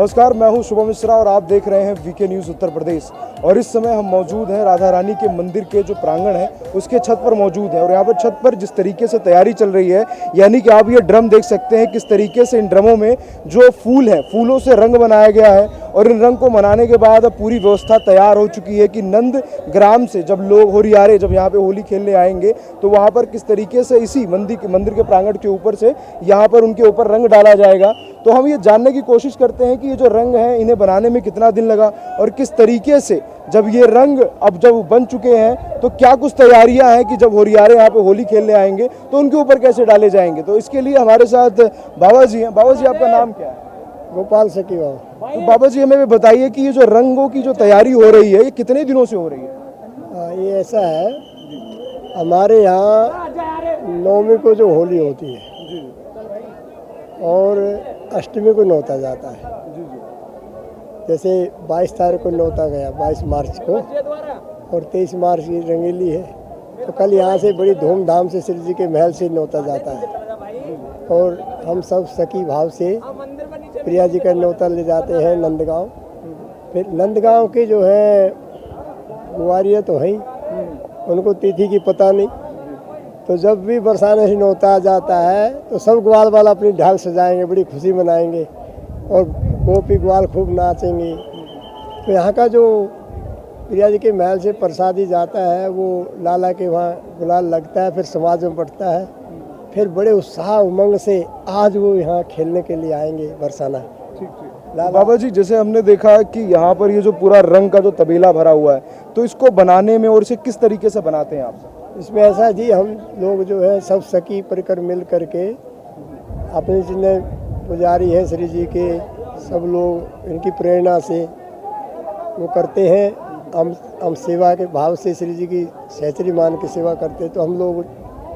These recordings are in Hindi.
नमस्कार, मैं हूं शुभम मिश्रा और आप देख रहे हैं वीके न्यूज़ उत्तर प्रदेश। और इस समय हम मौजूद हैं राधा रानी के मंदिर के जो प्रांगण है उसके छत पर मौजूद है। और यहाँ पर छत पर जिस तरीके से तैयारी चल रही है, यानी कि आप ये ड्रम देख सकते हैं किस तरीके से इन ड्रमों में जो फूल है, फूलों से रंग बनाया गया है। और इन रंग को मनाने के बाद अब पूरी व्यवस्था तैयार हो चुकी है कि नंद ग्राम से जब लोग होरियारे जब यहाँ पे होली खेलने आएंगे तो वहाँ पर किस तरीके से इसी मंदिर के प्रांगण के ऊपर से यहाँ पर उनके ऊपर रंग डाला जाएगा। तो हम ये जानने की कोशिश करते हैं कि ये जो रंग है इन्हें बनाने में कितना दिन लगा और किस तरीके से जब ये रंग अब जब बन चुके हैं तो क्या कुछ तैयारियां हैं कि जब होरियारे यहाँ पे होली खेलने आएंगे तो उनके ऊपर कैसे डाले जाएंगे। तो इसके लिए हमारे साथ बाबा जी हैं। बाबा जी, आपका नाम क्या है? गोपाल सकी बाबा। तो बाबा जी, हमें बताइए कि ये जो रंगों की जो तैयारी हो रही है ये कितने दिनों से हो रही है? ये ऐसा है, हमारे यहाँ नवमी को जो होली होती है और अष्टमी को नौता जाता है। जैसे 22 तारीख को नौता गया, 22 मार्च को, और 23 मार्च की रंगीली है। तो कल यहाँ से बड़ी धूमधाम से श्री जी के महल से नौता जाता है और हम सब सखी भाव से प्रिया जी का नौता ले जाते हैं नंदगांव। फिर नंदगांव के जो है गुवारिया तो है ही, उनको तिथि की पता नहीं। तो जब भी बरसाने से नौता जाता है तो सब ग्वाल वाला अपनी ढाल सजाएंगे, बड़ी खुशी मनाएंगे और गोपी ग्वाल खूब नाचेंगे। तो यहाँ का जो प्रिया जी के महल से प्रसादी जाता है वो लाला के वहाँ गुलाल लगता है, फिर समाज में बढ़ता है। फिर बड़े उत्साह उमंग से आज वो यहाँ खेलने के लिए आएंगे बरसाना। बाबा जी, जैसे हमने देखा कि यहाँ पर ये जो पूरा रंग का जो तबेला भरा हुआ है तो इसको बनाने में और इसे किस तरीके से बनाते हैं आप? इसमें ऐसा जी, हम लोग जो है सब सखी परिकर मिल करके अपने जितने पुजारी हैं श्री जी के, सब लोग इनकी प्रेरणा से वो करते हैं। हम सेवा के भाव से श्री जी की सहचरी मान की सेवा करते हैं। तो हम लोग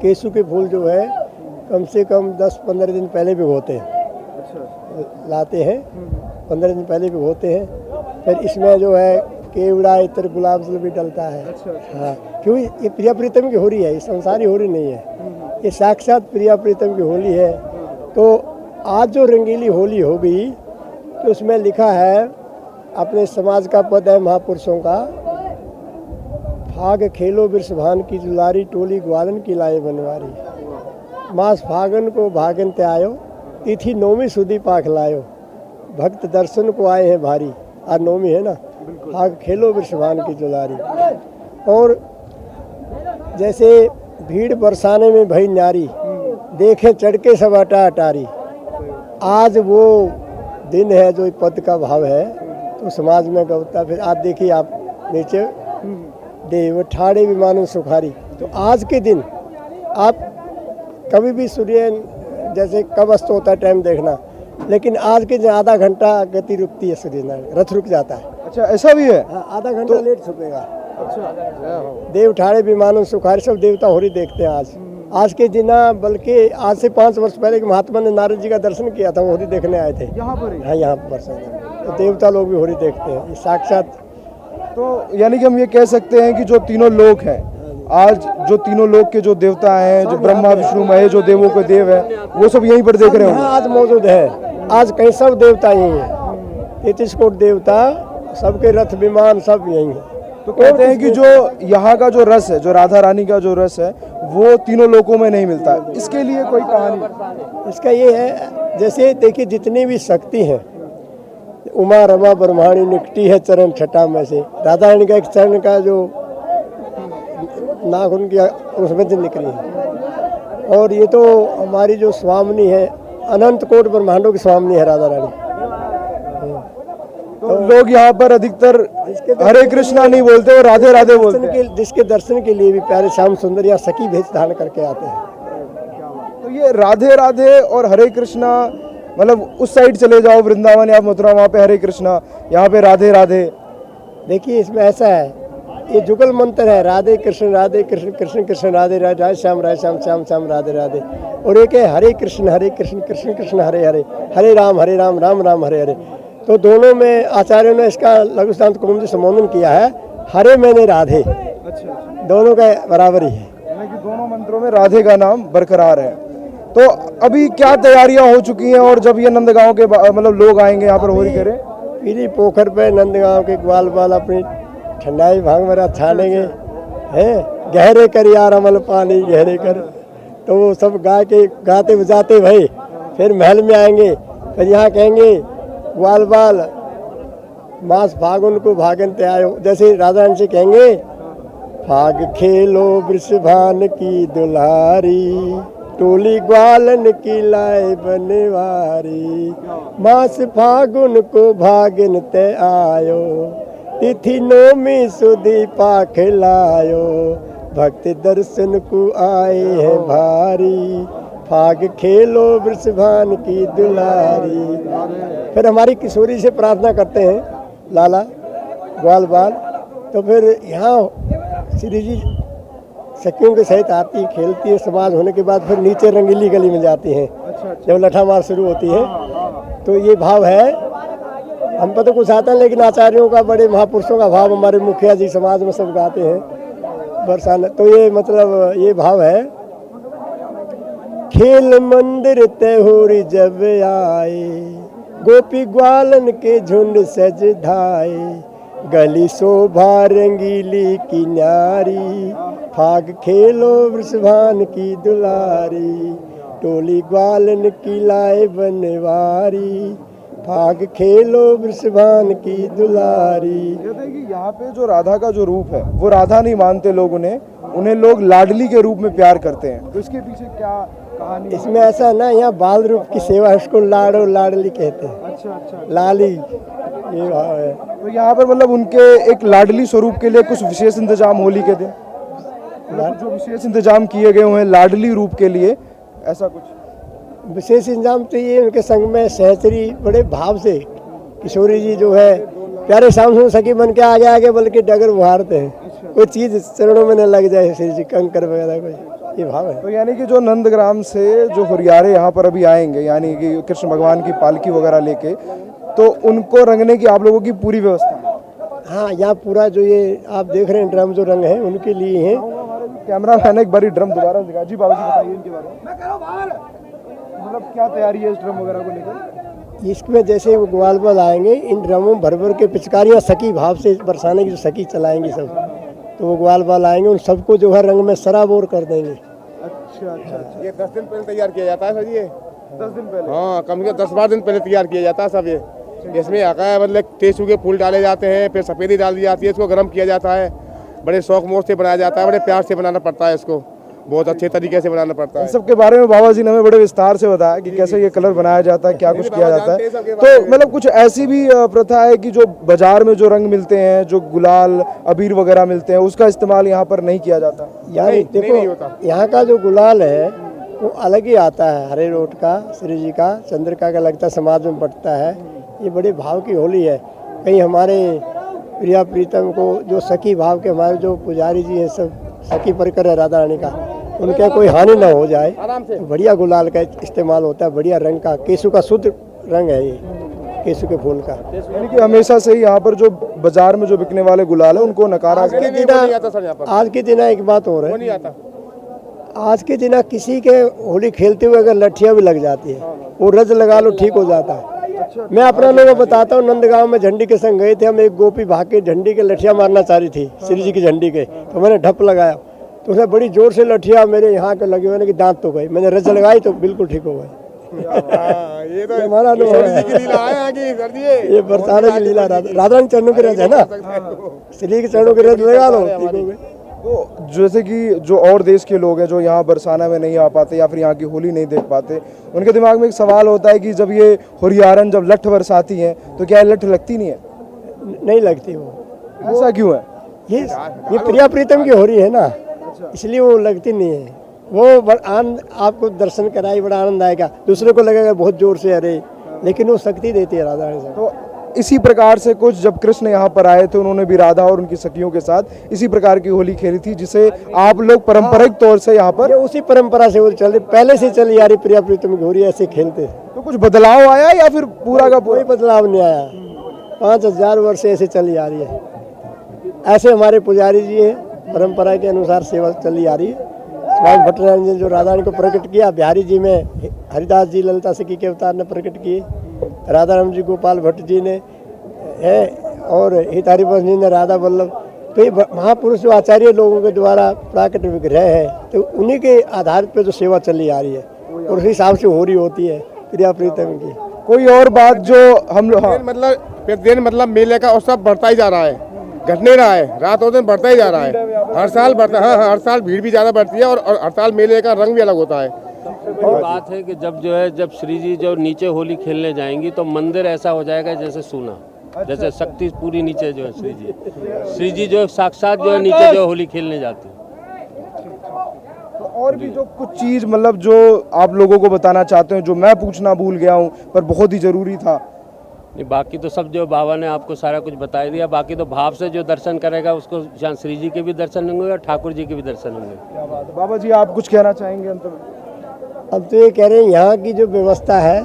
केसू के फूल जो है कम से कम 10-15 दिन पहले भिगोते हैं। लाते हैं 15 दिन पहले भिगोते हैं। फिर इसमें जो है केवड़ा इत्र गुलाब जल भी डलता है। हाँ, क्योंकि ये प्रिया प्रीतम की होली है, ये संसारी होली नहीं है, ये साक्षात प्रिया प्रीतम की होली है। तो आज जो रंगीली होली हो गई तो उसमें लिखा है, अपने समाज का पद है महापुरुषों का, फाग खेलो वृषभान की दुलारी, टोली ग्वालन की लाए बनवारी। मास फागन को भागन ते आयो, तिथि नौमी सुधी पाख लायो, भक्त दर्शन को आए हैं भारी। आज नौमी है ना, फाग खेलो वृषभान की दुलारी। और जैसे भीड़ बरसाने में भई नारी, देखे चढ़ के सब अटा अटारी। आज वो दिन है जो पद का भाव है तो समाज में गवता। फिर आप देखिए, आप नीचे देव ठाड़े विमानों सुखारी। तो आज के दिन आप कभी भी सूर्य जैसे कब अस्त होता है टाइम देखना, लेकिन आज के दिन आधा घंटा गति रुकती है, सूर्य रथ रुक जाता है। अच्छा, ऐसा भी है? हाँ, आधा घंटा लेट छुपेगा। अच्छा, देव ठाड़े विमानों सुखारी, सब देवता होली देखते हैं आज के दिन। बल्कि आज से 5 वर्ष पहले महात्मा ने नारद जी का दर्शन किया था, वो होली देखने आए थे यहाँ पर। हाँ, यहाँ पर तो देवता लोग भी होली देखते हैं, साक्षात। तो यानी कि हम ये कह सकते हैं कि जो तीनों लोक हैं, आज जो तीनों लोक के जो देवता हैं, जो ब्रह्मा विष्णु महेश जो देवों के देव है, वो सब यहीं पर देख रहे हैं। आज मौजूद है, आज कहीं सब देवता यही है, 33 कोट देवता, सबके रथ विमान सब यही है। तो कहते हैं कि जो यहाँ का जो रस है, जो राधा रानी का जो रस है, वो तीनों लोकों में नहीं मिलता। इसके लिए कोई कहानी? इसका ये है, जैसे देखिए जितनी भी शक्ति है, उमा रमा ब्रह्माणी निकटी है चरण छटा में से। राधा रानी का एक चरण का जो नाक उनकी उसमें से निकली है। और ये तो हमारी जो स्वामिनी है, अनंत कोट ब्रह्मांडों की स्वामिनी है राधा रानी। तो लोग यहाँ पर अधिकतर हरे कृष्णा नहीं बोलते और राधे राधे बोलते हैं। जिसके दर्शन के लिए भी प्यारे श्याम सुंदर या सखी भेष धारण करके आते हैं। तो ये राधे राधे और हरे कृष्णा, मतलब उस साइड चले जाओ वृंदावन या मथुरा, वहाँ पे हरे कृष्णा, यहाँ पे राधे राधे। देखिए इसमें ऐसा है, ये जुगल मंत्र है, राधे कृष्ण कृष्ण कृष्ण राधे राधे श्याम श्याम श्याम राधे राधे। और एक है हरे कृष्ण कृष्ण कृष्ण हरे हरे, हरे राम राम राम हरे हरे। तो दोनों में आचार्यों ने इसका लघु सिद्धांत कौमुदी संबोधन किया है, हरे मैंने राधे। अच्छा, दोनों का बराबर ही है, दोनों मंत्रों में राधे का नाम बरकरार है। तो अभी क्या तैयारियां हो चुकी हैं और जब ये नंदगांव के मतलब लोग आएंगे यहाँ पर होली करें? पीली पोखर पे नंदगांव के ग्वाल बाल अपनी ठंडाई भांग मेरा छानेंगे है, गहरे कर यार अमल पानी गहरे कर, तो वो सब गा के गाते बजाते भाई फिर महल में आएंगे, फिर यहाँ कहेंगे ग्वाल बाल मास फागुन को भागन ते आयो, जैसे राधा रानी से कहेंगे फाग खेलो वृषभान की दुल्हारी, टोली ग्वालन की लाए बनवारी, मास फागुन को भागन ते आयो, तिथि नौमी सुदी पाख लायो, भक्त दर्शन को आए हैं भारी, फाग खेलो वृषभान की दुलारी। फिर हमारी किशोरी से प्रार्थना करते हैं लाला ग्वाल बाल, तो फिर यहाँ श्री जी सखियों के सहित आती खेलती है, समाज होने के बाद फिर नीचे रंगीली गली में जाती हैं। जब लठा मार शुरू होती है तो ये भाव है, हम पर तो कुछ आता है लेकिन आचार्यों का, बड़े महापुरुषों का भाव हमारे मुखिया जी समाज में सब गाते हैं बरसाना, तो ये मतलब ये भाव है, खेल मंदिर त्योहारी जब आए, गोपी ग्वालन के झुंड सज धाए, गली शोभा रंगीली की न्यारी, फाग खेलो वृषभान की दुलारी, टोली ग्वालन की लाए बनवारी, फाग खेलो वृषभान की दुलारी। कहते हैं कि यहाँ पे जो राधा का जो रूप है वो राधा नहीं मानते लोग, उन्हें लोग लाडली के रूप में प्यार करते हैं, तो इसके पीछे क्या कहानी? इसमें ऐसा ना, यहाँ बाल रूप की सेवा, उसको लाडो लाडली कहते हैं। अच्छा, लाली ये भाव है। तो यहाँ पर मतलब उनके एक लाडली स्वरूप के लिए कुछ विशेष इंतजाम होली के दिन, जो विशेष इंतजाम किए गए हुए हैं लाडली रूप के लिए, ऐसा कुछ विशेष इंतजाम तो ये उनके संग में सहचरी बड़े भाव से किशोरी जी जो है प्यारे शाम सुन सखी बन के आगे आगे बल्कि डगर उहारते हैं, कोई चीज चरणों में न लग जाए, श्री जी कंकर वगैरह कोई, ये भाव है। तो यानी कि जो नंदग्राम से जो हुरियारे यहाँ पर अभी आएंगे, यानी कि कृष्ण भगवान की पालकी वगैरह लेके, तो उनको रंगने की आप लोगों की पूरी व्यवस्था है? हाँ, यहाँ पूरा जो ये आप देख रहे हैं ड्रम जो रंग है उनके लिए हैं। कैमरा मैन एक बारी ड्रम दोबारा दिखा जी, बाबा जी बताइए इनके बारे में, मतलब क्या तैयारी है इस ड्रम वगैरह को लेकर? इसमें जैसे वो ग्वाल बाल आएंगे, इन ड्रमों भर भर के पिचकारियाँ सकी भाव से बरसाने की जो सकी चलाएंगी सब, तो वो ग्वाल बाल आएंगे, उन सबको जो है रंग में सराबोर कर देंगे। अच्छा, ये 10 दिन पहले तैयार किया जाता है सर, ये 10 दिन पहले? हाँ, कम से कम 10-12 दिन पहले तैयार किया जाता है सब ये। इसमें आका मतलब टेसू के फूल डाले जाते हैं, फिर सफेदी डाल दी जाती है, इसको गर्म किया जाता है, बड़े शौक मोश से बनाया जाता है, बड़े प्यार से बनाना पड़ता है, इसको बहुत अच्छे तरीके से बनाना पड़ता है। इन सब के बारे में बाबा जी ने हमें बड़े विस्तार से बताया कि कैसे ये कलर बनाया जाता है, क्या कुछ किया जाता है। तो मतलब कुछ ऐसी भी प्रथा है कि जो बाजार में जो रंग मिलते हैं, जो गुलाल अबीर वगैरह मिलते हैं, उसका इस्तेमाल यहाँ पर नहीं किया जाता? यार देखो, यहाँ का जो गुलाल है वो अलग ही आता है, हरे रोट का, श्री जी का, चंद्रिका का लगता समाज में बटता है, ये बड़े भाव की होली है। कहीं हमारे प्रिया प्रीतम को जो सखी भाव के हमारे जो पुजारी जी हैं सब सखी परिकर है राधा रानी का, उनके कोई हानि ना हो जाए, तो बढ़िया गुलाल का इस्तेमाल होता है, बढ़िया रंग का, केसू का शुद्ध रंग है ये, केसू के फूल का। यानी कि हमेशा से ही यहाँ पर जो बाजार में जो बिकने वाले गुलाल है उनको नकारा आज के दिन एक बात हो रही है, आज के दिन किसी के होली खेलते हुए अगर लठियाँ भी लग जाती है, वो रज लगा लो ठीक हो जाता है। मैं अपना लोगों को बताता हूँ, नंदगांव में झंडी के संग गए थे हम, एक गोपी भाग के झंडी के लठिया मारना चाह रही थी श्री जी की झंडी के, तो मैंने ढप लगाया, तो उसने बड़ी जोर से लठिया मेरे यहाँ के लगे हुए कि दांत तो गई, मैंने रज लगाई तो बिल्कुल ठीक हो गई। ये तो हमारा अनुभव है, ये बरसाने की लीला राधा रानी चरणों की रज है ना, श्री के चरणों की रज लगा लो ठीक हो गई। तो जैसे कि जो और देश के लोग हैं जो यहाँ बरसाना में नहीं आ पाते या फिर यहाँ की होली नहीं देख पाते, उनके दिमाग में एक सवाल होता है कि जब ये हुरियारन जब लठ बरसाती हैं तो क्या लठ लगती नहीं है? नहीं लगती वो, ऐसा क्यों है? ये प्रिया प्रीतम की हो रही है ना, इसलिए वो लगती नहीं है। वो आनंद आपको दर्शन कराई, बड़ा आनंद आएगा, दूसरे को लगेगा बहुत जोर से अरे, लेकिन वो शक्ति देती है राधा रानी से। तो इसी प्रकार से कुछ जब कृष्ण यहाँ पर आए थे, उन्होंने भी राधा और उनकी सखियों के साथ इसी प्रकार की होली खेली थी, जिसे आप लोग पारंपरिक तौर से यहाँ पर उसी परंपरा से वो चल रही, पहले से चली आ रही, प्रिया प्रीतम की होली ऐसे खेलते। तो कुछ बदलाव आया या फिर पूरा का पूरा? कोई बदलाव नहीं आया, 5000 वर्ष से ऐसे चली आ रही है, ऐसे हमारे पुजारी जी हैं, परंपरा के अनुसार सेवा चली आ रही है, स्वामी भट्टराय ने जो राधा रानी को प्रकट किया, बिहारी जी में हरिदास जी ललिता सखी के अवतार ने प्रकट किए, राधा राम जी गोपाल भट्ट जी ने है, और हितारिपंत जी ने राधा वल्लभ। तो ये महापुरुष जो आचार्य लोगों के द्वारा प्राकट विग्रह है, तो उन्हीं के आधार पर जो सेवा चली आ रही है और उस हिसाब से हो रही होती है प्रिया प्रीतम की। कोई और बात जो हम लोग प्रतिदिन मतलब मेले का उत्सव बढ़ता ही जा रहा है, घट नहीं रहा है, रात और दिन बढ़ता ही जा रहा है, हर साल बढ़ता है। हाँ, हर साल भीड़ भी ज़्यादा बढ़ती है और हर साल मेले का रंग भी अलग होता है। बड़ी बात है कि जब श्री जी जो नीचे होली खेलने जाएंगी तो मंदिर ऐसा हो जाएगा जैसे सोना, जैसे शक्ति पूरी नीचे जो है श्री जी जो साक्षात जो है नीचे जो होली खेलने जाती है। और भी जो कुछ चीज मतलब जो आप लोगों को बताना चाहते हैं, जो मैं पूछना भूल गया हूँ पर बहुत ही जरूरी था? नहीं, बाकी तो सब जो बाबा ने आपको सारा कुछ बता दिया। बाकी तो भाव से जो दर्शन करेगा उसको जहाँ श्री जी के भी दर्शन होंगे और ठाकुर जी के भी दर्शन होंगे। क्या बात है। बाबा जी आप कुछ कहना चाहेंगे अंत में? अब तो ये कह रहे हैं यहाँ की जो व्यवस्था है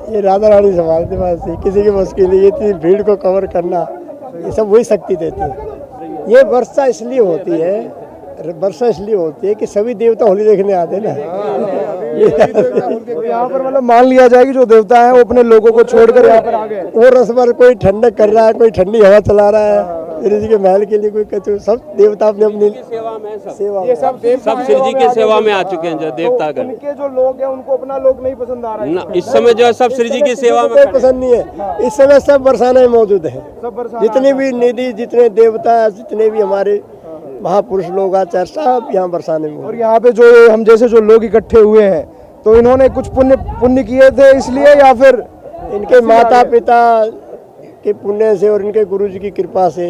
ये राधा रानी संभालते बस, किसी की मुश्किल नहीं। इतनी भीड़ को कवर करना ये सब वही शक्ति देती है। ये वर्षा इसलिए होती है, वर्षा इसलिए होती है कि सभी देवता होली देखने आते हैं ना। तो यहाँ पर मतलब मान लिया जाए कि जो देवता हैं वो अपने लोगों को छोड़कर यहाँ पर आ गए। वो रसभर कोई ठंडक कर रहा है, कोई ठंडी हवा चला रहा है श्री जी के महल के लिए, कोई कहते सब देवता अपने अपनी सेवा में सेवा ये सब श्री जी के सेवा में आ चुके हैं जो देवतागण। उनके जो लोग हैं उनको अपना लोग नहीं पसंद आ रहा है ना, इस समय जो है सब श्री जी की सेवा में कोई पसंद नहीं है। इस समय सब बरसाने में मौजूद है, सब बरसाना जितने भी निधि, जितने देवता, जितने भी हमारे महापुरुष लोग आचार्य सब यहाँ बरसाने में। और यहाँ पे जो हम जैसे जो लोग इकट्ठे हुए हैं तो इन्होंने कुछ पुण्य किए थे इसलिए, या फिर इनके माता पिता के पुण्य से और इनके गुरु जी की कृपा से,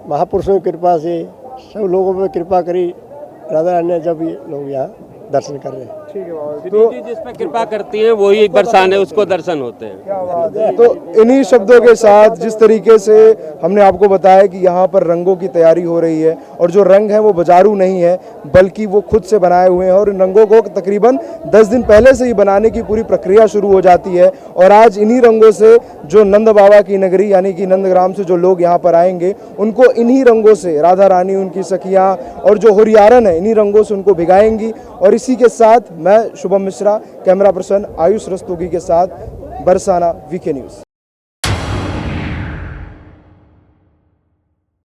महापुरुषों की कृपा से सब लोगों पर कृपा करी राधा रानी ने, जब ये लोग यहाँ दर्शन कर रहे हैं। ठीक है बाबा। श्री जी जिस पे कृपा करती है वही एक बरसाने उसको दर्शन होते हैं। क्या बात है। तो इन्हीं शब्दों के साथ जिस तरीके से हमने आपको बताया कि यहाँ पर रंगों की तैयारी हो रही है और जो रंग है वो बाजारू नहीं है बल्कि वो खुद से बनाए हुए हैं, और इन रंगों को तकरीबन 10 दिन पहले से ही बनाने की पूरी प्रक्रिया शुरू हो जाती है। और आज इन्हीं रंगों से जो नंद बाबा की नगरी यानी कि नंदग्राम से जो लोग यहाँ पर आएंगे उनको इन्हीं रंगों से राधा रानी, उनकी सखियाँ और जो हुरियारन है इन्हीं रंगों से उनको भिगाएंगी। और इसी के साथ मैं शुभम मिश्रा, कैमरा पर्सन आयुष रस्तोगी के साथ, बरसाना वीके न्यूज़।